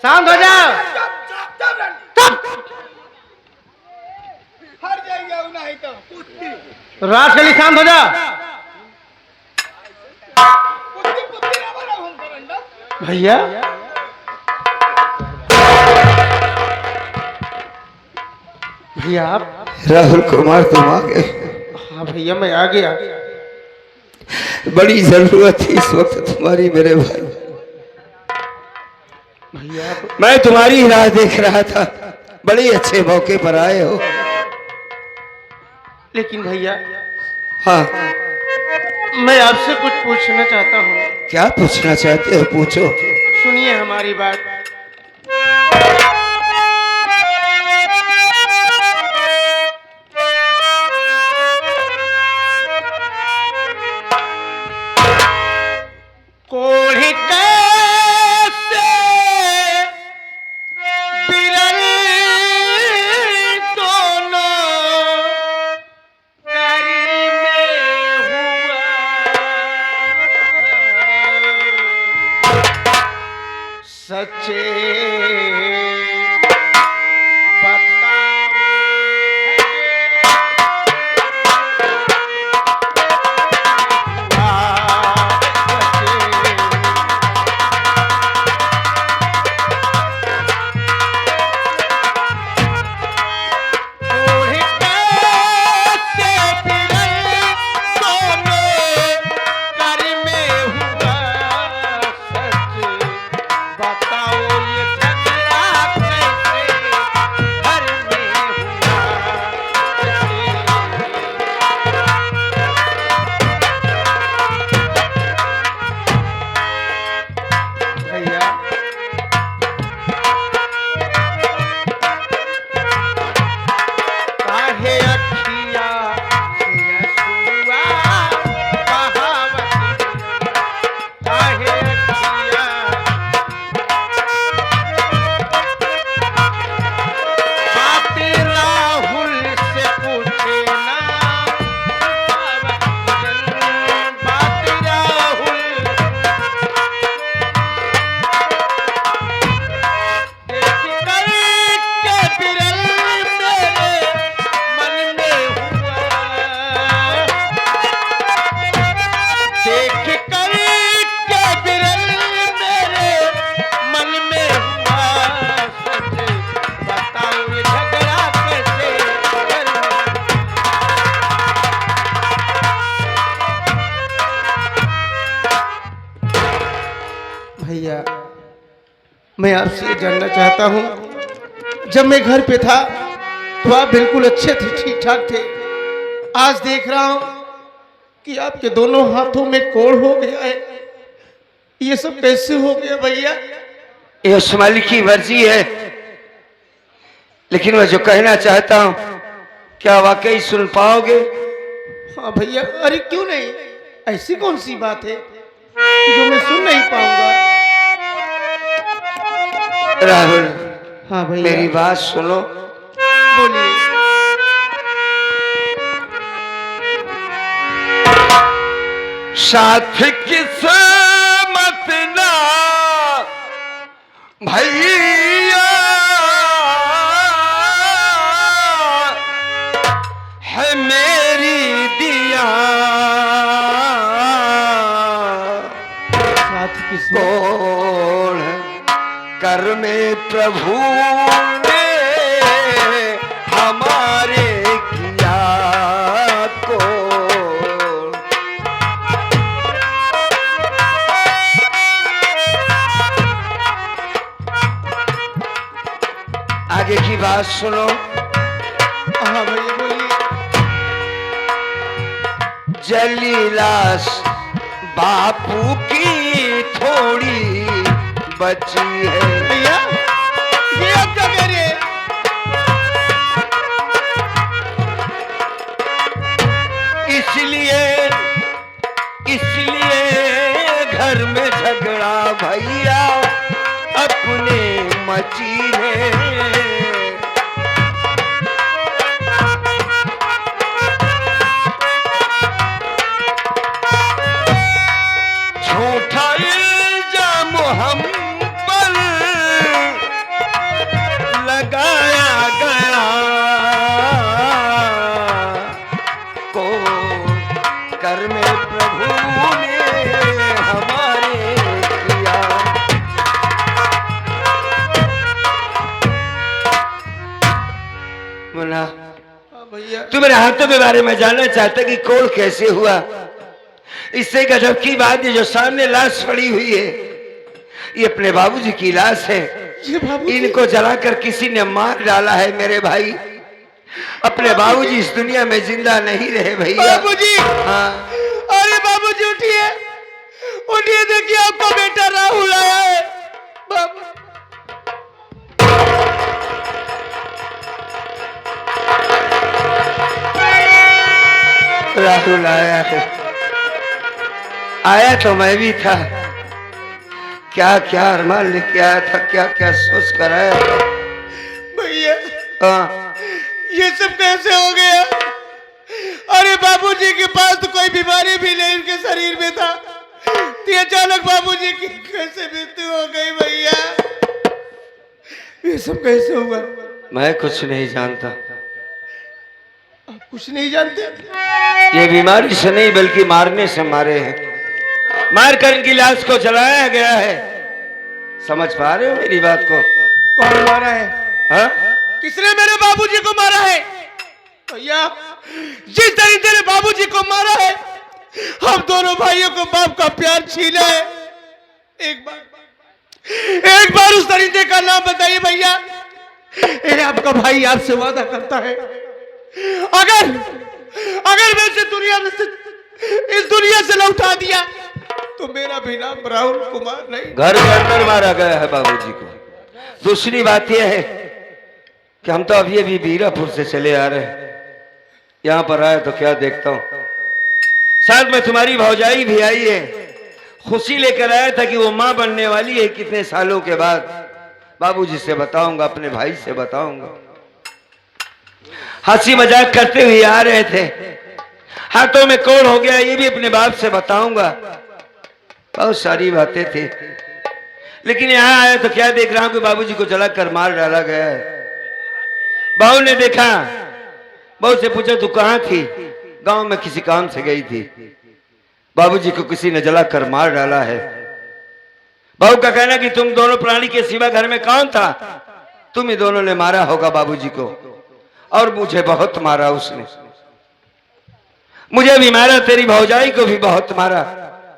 शांत हो जा। हर जाएगा नहीं तो कुत्ती राजकली शांत हो जा। कुत्ती कुत्ती ना बना हम करंडा भैया भैया आप। राहुल कुमार तुम आ गए। हाँ भैया मैं आ गया। बड़ी जरूरत थी इस वक्त तुम्हारी मेरे भाई। भैया आप। मैं तुम्हारी राह देख रहा था। बड़े अच्छे मौके पर आए हो। लेकिन भैया हाँ मैं आपसे कुछ पूछना चाहता हूँ। क्या पूछना चाहते हो पूछो। सुनिए हमारी बात। कोढ़ी कैसे बिरल दोनों करी में हुआ सच्चे भैया मैं आपसे ये जानना चाहता हूँ। जब मैं घर पे था तो आप बिल्कुल अच्छे थे, ठीक ठाक थे। आज देख रहा हूँ कि आपके दोनों हाथों में कोढ़ हो गया है। ये सब कैसे हो गया भैया? ये उस मालिक की मर्जी है। लेकिन मैं जो कहना चाहता हूँ क्या वाकई सुन पाओगे? हाँ भैया। अरे क्यों नहीं, ऐसी कौन सी बात है जो मैं सुन नहीं पाऊंगा? राहुल हाँ भैया। मेरी बात सुनो। बोलिए। साथ किस्मत ना भैया है मेरी दिया साथ किस्मत। कौन कर में प्रभु ने हमारे किया को। आगे की बात सुनो। हाँ भैया बोलिए। जली लाश बापू की थोड़ी बची है। भैया ये आप क्या कह रहे हैं? इसलिए घर में झगड़ा भैया अपने मची है। झूठा इल्जाम हम पर को कर में प्रभु ने हमारे किया। मुन्ना, हाँ भैया, तू मेरे हाथों के बारे में जानना चाहता कि कोल कैसे हुआ? इससे गजब की बात है, जो सामने लाश पड़ी हुई है ये अपने बाबूजी की लाश है। ये बाबूजी, इनको जलाकर किसी ने मार डाला है मेरे भाई। अपने बाबूजी इस दुनिया में जिंदा नहीं रहे भैया। बाबूजी, हाँ, अरे बाबूजी उठिए, उठिए, देखिए आपका बेटा राहुल आया है। बाबू, राहुल आया है। आया तो मैं भी था। क्या क्या अरमान लेके आया था, क्या क्या सोच कर आया था। भैया हाँ, ये सब कैसे हो गया? अरे बाबूजी के पास तो कोई बीमारी भी नहीं उनके शरीर में था, तो अचानक बाबूजी की कैसे मृत्यु हो गई भैया? ये सब कैसे हुआ? मैं कुछ नहीं जानता। आप कुछ नहीं जानते? ये बीमारी से नहीं बल्कि मारने से मारे हैं। मार कर इनकी लाश को जलाया गया है। समझ पा रहे हो मेरी बात को? कौन मारा है? हाँ? किसने मेरे बाबूजी को मारा है? भैया, जिस तरीके ने बाबूजी को मारा है, हम दोनों भाइयों को बाप का प्यार छीना है। एक बार उस तरीके का नाम बताइए भैया। ये आपका भाई आपसे वादा करता है, अगर मैं इस दुनिया से लौटा दिया तो मेरा भी नाम राहुल कुमार नहीं। घर के अंदर मारा गया है बाबूजी को। दूसरी बात यह है कि हम तो अभी बीरापुर से चले आ रहे हैं। यहाँ पर आए तो क्या देखता हूँ, साथ में तुम्हारी भौजाई भी आई है। खुशी लेकर आया था कि वो माँ बनने वाली है कितने सालों के बाद। बाबूजी से बताऊंगा, अपने भाई से बताऊंगा। हंसी मजाक करते हुए आ रहे थे, हाथों में कोड़ हो गया, ये भी अपने बाप से बताऊंगा। बहुत सारी बातें थी, लेकिन यहाँ आया तो क्या देख रहा हूं कि बाबूजी को जलाकर मार डाला गया है। बहू ने देखा, बहू से पूछा तू कहाँ थी? गांव में किसी काम से गई थी। बाबूजी को किसी ने जलाकर मार डाला है। बहू का कहना कि तुम दोनों प्राणी के सिवा घर में कौन था? तुम ही दोनों ने मारा होगा बाबूजी को, और मुझे बहुत मारा उसने। मुझे भी मारा, तेरी भौजाई को भी बहुत मारा।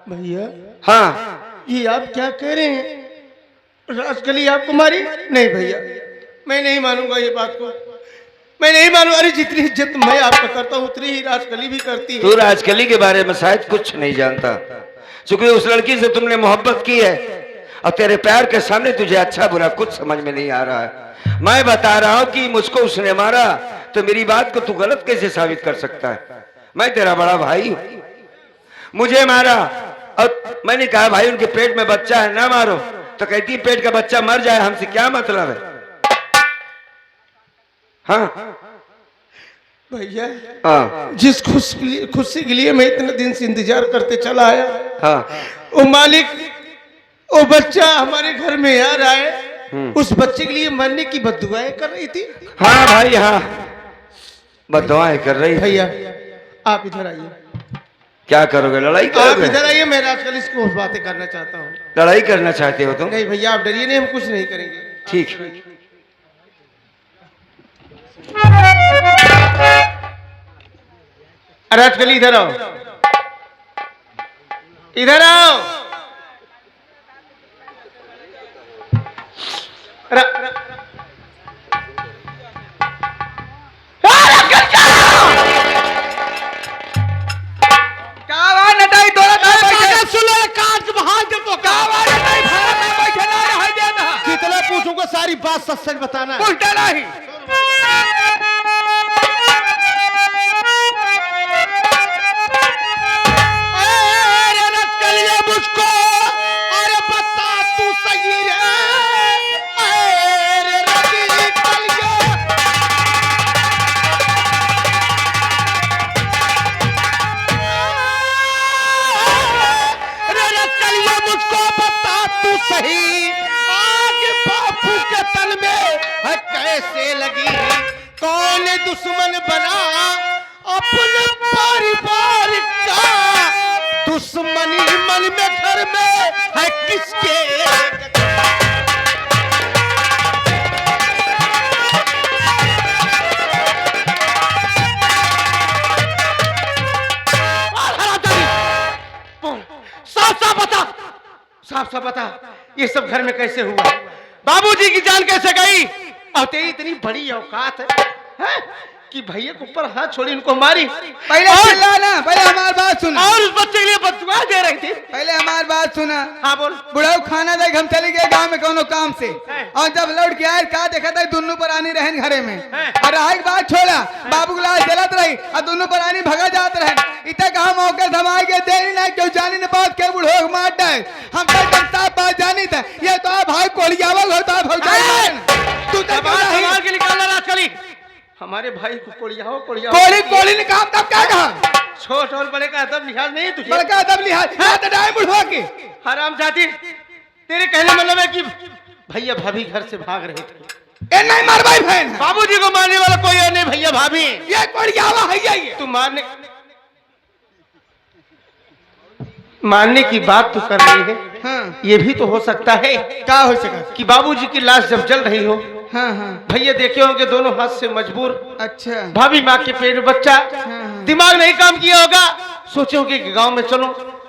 भैया, हाँ, ये आप क्या कह रहे हैं? राजकली आपको मारी? नहीं भैया, मैं नहीं मानूंगा ये बात को, मैं नहीं मानू। अरे जितनी इज्जत मैं आपका करता हूँ उतनी ही राजकली भी करती है। तू राजकली के बारे में शायद कुछ नहीं जानता, क्योंकि उस लड़की से तुमने मोहब्बत की है और तेरे प्यार के सामने तुझे अच्छा बुरा कुछ समझ में नहीं आ रहा है। मैं बता रहा हूं कि मुझको उसने मारा, तो मेरी बात को तू गलत कैसे साबित कर सकता है? मैं तेरा बड़ा भाई हूं, मुझे मारा और मैंने कहा भाई उनके पेट में बच्चा है, ना मारो। तो कहती पेट का बच्चा मर जाए, हमसे क्या मतलब है? हाँ भैया, हाँ जिस खुशी के लिए मैं इतने दिन से इंतजार करते चला आया, हाँ, वो मालिक, वो बच्चा हमारे घर में आ रहा है, उस बच्चे के लिए मरने की बद्दुआएं कर रही थी। हाँ भाई, हाँ, बद्दुआएं कर रही। भैया आप इधर आइए। क्या करोगे? लड़ाई आप करोगे? इधर आइए, मैं राजकली इसको बातें करना चाहता हूँ। लड़ाई करना चाहते हो तुम? नहीं भैया, आप डरिए नहीं, हम कुछ नहीं करेंगे। ठीक। राजकली इधर आओ, इधर आओ। जितना पूछूंगा सारी बात सच सच बताना है। नहीं मुझको अरे बता तू सही रे, अरे रवि कलिया। अरे कलिया मुझको बता तू सही, आग बापू के तन में कैसे लगी? कौन दुश्मन बना अपने है किसके साफ साफ बता ये सब घर में कैसे हुआ? बाबूजी की जान कैसे गई? और तेरी इतनी बड़ी औकात है कि भैया के ऊपर हाथ छोड़ी उनको मारी। पहले चिल्लाना, पहले हमारी बात सुना। और उस बच्चे के लिए बददुआ दे रही थी। पहले हमारी बात सुना। हाँ बोल। बुढ़ाऊ खाना दे हम चले गए गांव में कोनो काम से, और जब लौट के आए का देखा था दोनों परानी रहन घरे में, और रहा बात छोड़ा बाबू गुलास जलत रही और दोनों परानी भगा जात रहे। इतना कहा मौके धमाए के देरी नहीं क्यों जानी ने बात के बुढ़ो को मार डाल। हम तो जनता बात जानी था ये तो भाई कोलियावल होता भौजाई तू तो समाज के निकालना राजकली हमारे भाई को कोड़ियाओ कोली कोली ने काम तब क्या कहा? छोट और बड़े का अदब लिहाज नहीं तुझे? बड़का अदब लिहाज तो डाय बुढ़वा के हराम जाती। तेरे कहने मतलब है कि भैया भाभी घर से भाग रहे थे। ए नहीं मार भाई बहन बाबूजी को मारने वाला कोई और नहीं भैया भाभी ये कोड़ियावा है ये। तू मारने की बात तो कर रही है। हाँ। ये भी तो हो सकता है क्या हो सका कि बाबूजी की लाश जब जल रही हो, हाँ हाँ भैया देखे होंगे दोनों हाथ से मजबूर, अच्छा भाभी माँ के पेट में बच्चा, हाँ। दिमाग नहीं काम किया होगा, सोचे होंगे कि गांव में चलो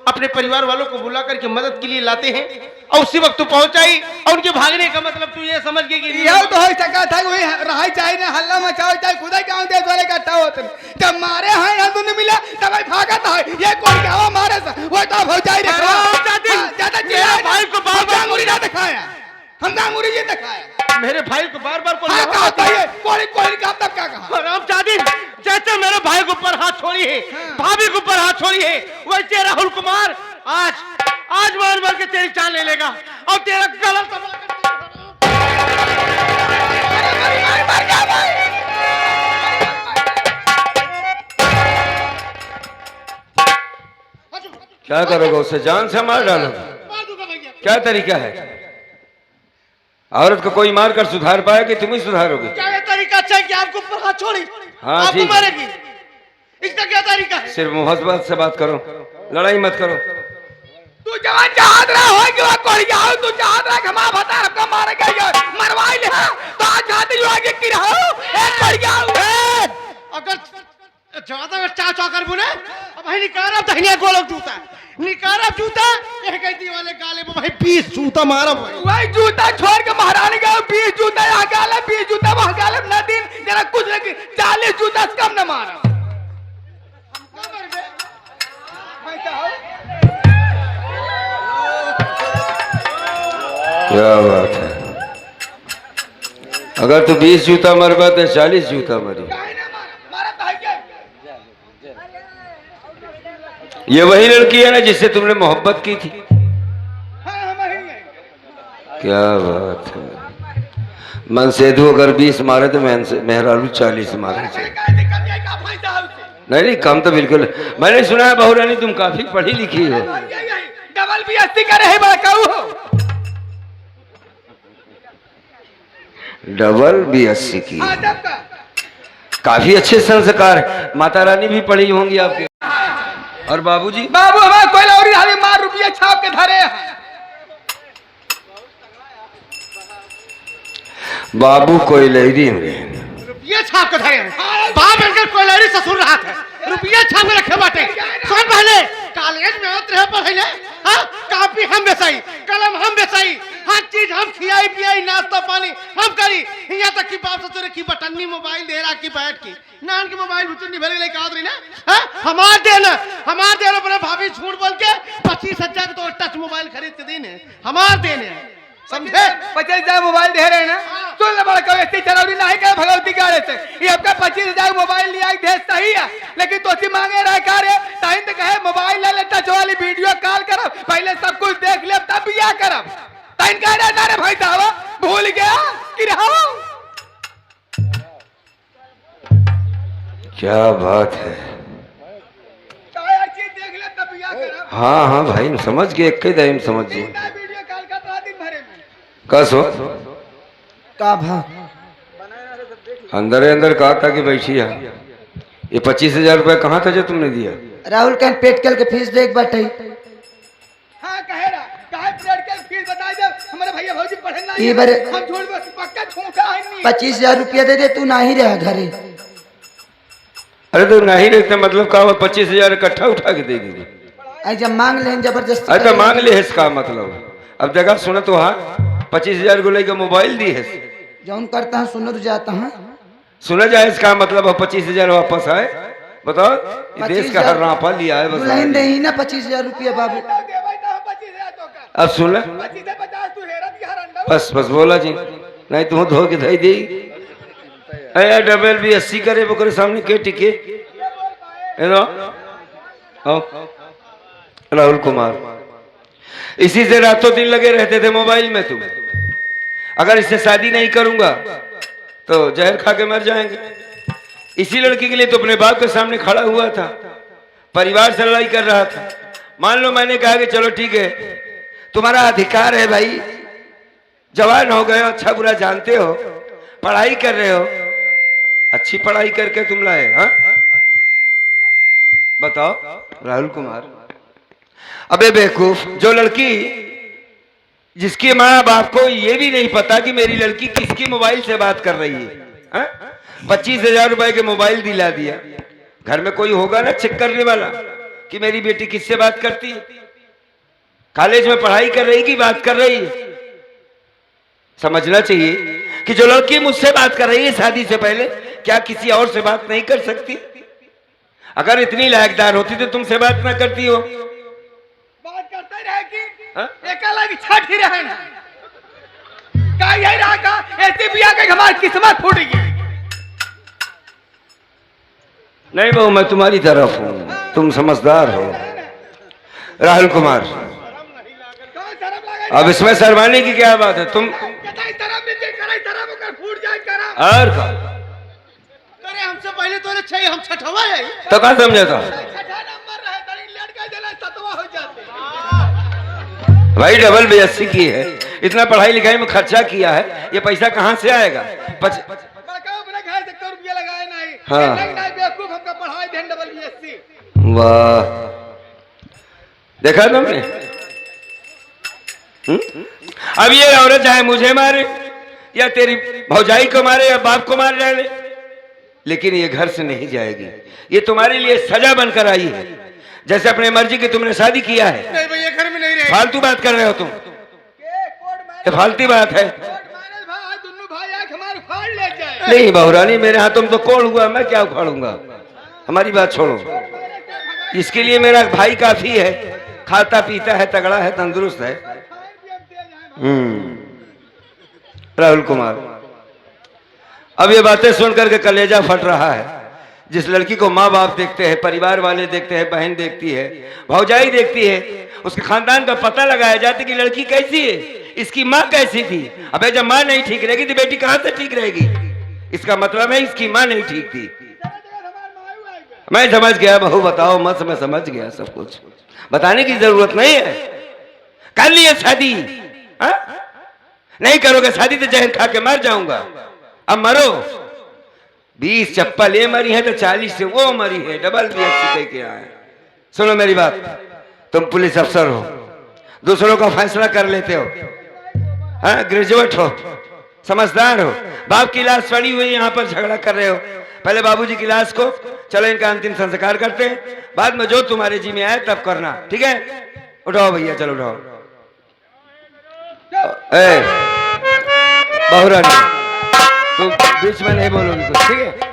अपने परिवार वालों को बुला करके मदद के लिए लाते हैं, और उसी वक्त तू पहुंचाई और उनके भागने का मतलब तू ये समझ गई कि यह तो हो सका था वही रहा चाहिए ना हल्ला मचाओ चाहे खुदा गांव देश वाले इकट्ठा होते जब मारे हैं यहाँ दोनों मिला तब भागा था ये कौन क्या हुआ मारे वो तो हो जाए ज्यादा भाई को बार बार मुरी ना दिखाया हम गांगुरी जी दिखाया मेरे भाई को बार बार कोई काम तब क्या कहा राम चादी जैसे मेरे भाई के ऊपर हाथ छोड़ी है, भाभी के ऊपर हाथ छोड़ी है, वैसे राहुल कुमार आज मार मार के तेरी जान ले लेगा और तेरा गला क्या करोगे उसे? जान से मार डालो? क्या तरीका है? औरत को कोई मार कर सुधार पाए कि तुम ही सुधारोगे? क्या तरीका अच्छा है कि आपको ऊपर हाथ छोड़ी हाँ आपको ठीक मारेगी? इसका क्या तरीका है? सिर्फ मोहब्बत से बात करो, लड़ाई मत करो। तू जवान चाहत रहा हो कि वो कोई जाओ तू चाहत रहा कि हम बता आपका मारेगा ये मरवाई ले तो आज जाते जो आगे की रहो एक कोई जाओ अगर ज्यादा चाचा कर बुने अब भाई निकारा दहिया गोलक जूता निकारा जूता एक कहती वाले गाले में भाई 20 जूता मारा वही जूता छोड़ के महारानी का 20 जूता यहाँ गाले 20 जूता वहाँ गाले न दिन जरा कुछ लगे 40 जूता से कम न मारा क्या बात है? अगर तू 20 जूता मरबा तो 40 जूता मरी। ये वही लड़की है ना जिससे तुमने मोहब्बत की थी? क्या बात है? मनसेदू अगर 20 मारे तो मेहरारू 40 मारे। नहीं कम तो बिल्कुल। मैंने सुना है बहू रानी तुम काफी पढ़ी लिखी हो। डबल BSc करे है बड़काऊ हो। डबल BSc की काफी अच्छे संस्कार। माता रानी भी पढ़ी होंगी आपके। और बाबूजी? बाबू हमारे कोई लौरी हाली मार रुपया छाप के धरे बाबू कोई लहरी में रुपया छाप के धरे बाप इनका कोयलारी ससुर रहा था रुपया छाप के रखे बाटे। सुन पहले कॉलेज में आते रहे पढ़े हां कापी हम बेचाई कलम हम बेचाई हर चीज हम खियाई पियाई नाश्ता पानी हम करी यहाँ तक कि बाप ससुर की बटन्नी मोबाइल दे रहा की बैठ की नान के मोबाइल बुतनी भरे ले काद रही ना हां हमार देना अपने भाभी झूठ बोल के 25,000 तो टच मोबाइल खरीद के देने हमार देने समझे? 50,000 मोबाइल दे रहे हैं ना सुन ले बड़ा कभी ऐसी चरौड़ी नहीं कर भगवती गाड़े से ये आपका 25,000 मोबाइल लिया देश सही है लेकिन तो सी मांगे रहा कार्य टाइम तो कहे मोबाइल ले ले टच वाली वीडियो कॉल करब पहले सब कुछ देख ले तब बिया करब टाइम कह रहा था भाई साहब भूल गया कि रहो। क्या बात है? चीज देख ले तब बिया करब। हाँ हाँ भाई समझ गए एक दाइम समझ गए। वीडियो कॉल का दिन भरे में कस हो का भा अंदर कहा था कि बैठी है। ये 25,000 रुपए कहाँ था जो तुमने दिया? राहुल का पेट कल के फीस देख बैठे हाँ कहे रहा कहे ये बार हम छोड़ बस पक्का झूठा है नहीं 25,000 रुपया दे दे, तू ना ही रहा घरे। अरे तो नहीं रहते मतलब का 25,000 इकट्ठा उठा के दे दी। आई जब मांग ले जबरदस्ती अरे तो मांग ले इसका मतलब अब जगह सुना तो हाँ 25,000 को लेकर मोबाइल दी है जौन करता है सुनो तो जाता है। सुना जाए इसका मतलब अब 25,000 वापस आए। बताओ ये देश का हर रापा लिया है दुल्हन दे बस। ही ना 25,000 रुपया बाबू। अब सुन ले 25 से 50 तू हेरत की हर अंडा बस बस बोला जी नहीं तुम धो के धई दी अरे डबल भी 80 करे बकरे सामने के टिके राहुल कुमार इसी से रातों दिन लगे रहते थे मोबाइल में। तुम अगर इससे शादी नहीं करूंगा तो जहर खा के मर जाएंगे। इसी लड़की के लिए तो अपने बाप के सामने खड़ा हुआ था, परिवार से लड़ाई कर रहा था। मान लो मैंने कहा कि चलो ठीक है तुम्हारा अधिकार है भाई, जवान हो गए हो, अच्छा बुरा जानते हो, पढ़ाई कर रहे हो, अच्छी पढ़ाई करके तुम लाए। हाँ बताओ राहुल कुमार। अबे बेवकूफ, जो लड़की जिसके माँ बाप को ये भी नहीं पता कि मेरी लड़की किसकी मोबाइल से बात कर रही है, 25,000 रुपए के मोबाइल दिला दिया। घर में कोई होगा ना चेक करने वाला कि मेरी बेटी किससे बात करती है, कॉलेज में पढ़ाई कर रही की बात कर रही है। समझना चाहिए कि जो लड़की मुझसे बात कर रही है शादी से पहले, क्या किसी और से बात नहीं कर सकती? अगर इतनी लायकदार होती तो तुमसे बात ना करती हो। बात करते रहे कि एक अलग छठ ही रहे ना का यही रहा का ऐसी बिया के हमारी किस्मत फूट गई। नहीं बहू मैं तुम्हारी तरफ हूं, तुम समझदार हो। राहुल कुमार कौन शर्म लगे अब इसमें शर्माने की क्या बात है? तुम कताई तरफ नीचे कराई तरफ होकर फूट जाए करम। और का अरे हमसे पहले तो चाहिए, हम छठवा है। तो क्या समझा था छठा नंबर रहे तरी लड़का जला सतवा हो जाते। भाई? डबल बेइज्जती की है, इतना पढ़ाई लिखाई में खर्चा किया है, ये पैसा कहाँ से आएगा? बड़का अपने घर से 100 रुपया लगाए नहीं। हाँ। नहीं बेवकूफ हमका पढ़ाई देन डबल बीएससी। वाह देखा तुमने? अब ये औरत चाहे मुझे मारे या तेरी भौजाई को मारे या बाप को मार डाले, लेकिन ये घर से नहीं जाएगी। ये तुम्हारे लिए सजा बनकर आई है। जैसे अपने मर्जी की तुमने शादी किया है। नहीं भैया घर में नहीं रहे। फालतू बात कर रहे हो तुम, ये फालतू बात है। दोनों भाई आके हमारे फाड़ ले जाए। नहीं बहुरानी मेरे हाथ तुम तो कोड़ हुआ, मैं क्या उखाड़ूंगा? हमारी बात छोड़ो, इसके लिए मेरा भाई काफी है, खाता पीता है, तगड़ा है, तंदुरुस्त है। राहुल कुमार अब ये बातें सुन करके कलेजा फट रहा है। जिस लड़की को माँ बाप देखते हैं, परिवार वाले देखते हैं, बहन देखती है, भौजाई देखती है, उसके खानदान का पता लगाया जाता है कि लड़की कैसी है, इसकी माँ कैसी थी। अबे जब माँ नहीं ठीक रहेगी तो बेटी कहां से ठीक रहेगी? इसका मतलब है इसकी माँ नहीं ठीक थी। मैं समझ गया बहू, बताओ मत, मैं समझ गया सब कुछ, बताने की जरूरत नहीं है। कर लिए शादी? हा? नहीं करोगे शादी तो जहर खा के मर जाऊंगा। अब मरो, 20 चप्पल ये मरी है तो 40 से वो मरी है, डबल बीएससी के आए। सुनो मेरी बात, तुम पुलिस अफसर हो, दूसरों का फैसला कर लेते हो, हाँ ग्रेजुएट हो, समझदार हो। बाप की लाश पड़ी हुई यहाँ पर झगड़ा कर रहे हो। पहले बाबूजी की लाश को चलो इनका अंतिम संस्कार करते हैं, बाद में जो तुम्हारे जी में आए तब करना, ठीक है? उठाओ भैया, चलो उठाओ। ए बहुरानी तुम बीच में नहीं बोलोगी कुछ, ठीक है?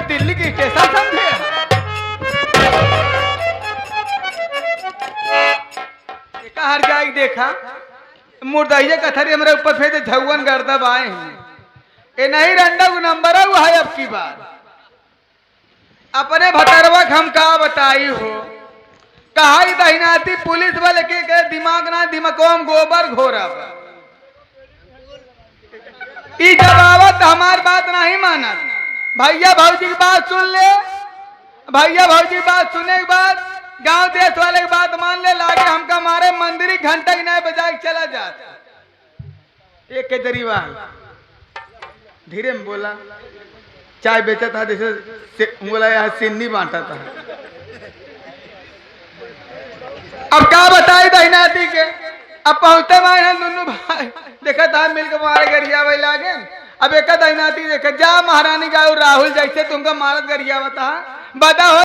दिल्ली की स्टेशन समझे। हर जाग देखा मुर्दाइया कथरी हमारे ऊपर फेंके झगवन गर्दब आए हैं। ए नहीं रंडा को नंबर है अब की बात। अपने भटरवा हम का बताई हो, कहा दहिनाती पुलिस वाले के दिमाग ना दिमकोम गोबर घोरा। ई जवाबत हमार बात नहीं माना। भैया भौजी की बात सुन ले, भैया भौजी की बात सुनने के बाद गांव देश वाले की बात मान ले, लागे हमका मारे मंदिर घंटा ही नहीं बजा के चला जाता। एक केजरीवाल धीरे में बोला, चाय बेचा था जैसे बोला यहाँ सिन्नी बांटा था। अब क्या बताई दहीनाती के। अब पहुंचते मारे हैं दोनों भाई, देखा था मिल के मारे गरिया वही लागे। अब एक दहीनाती देखा जा महारानी गाँव राहुल जैसे तुमका मारत गरिया बता बता हो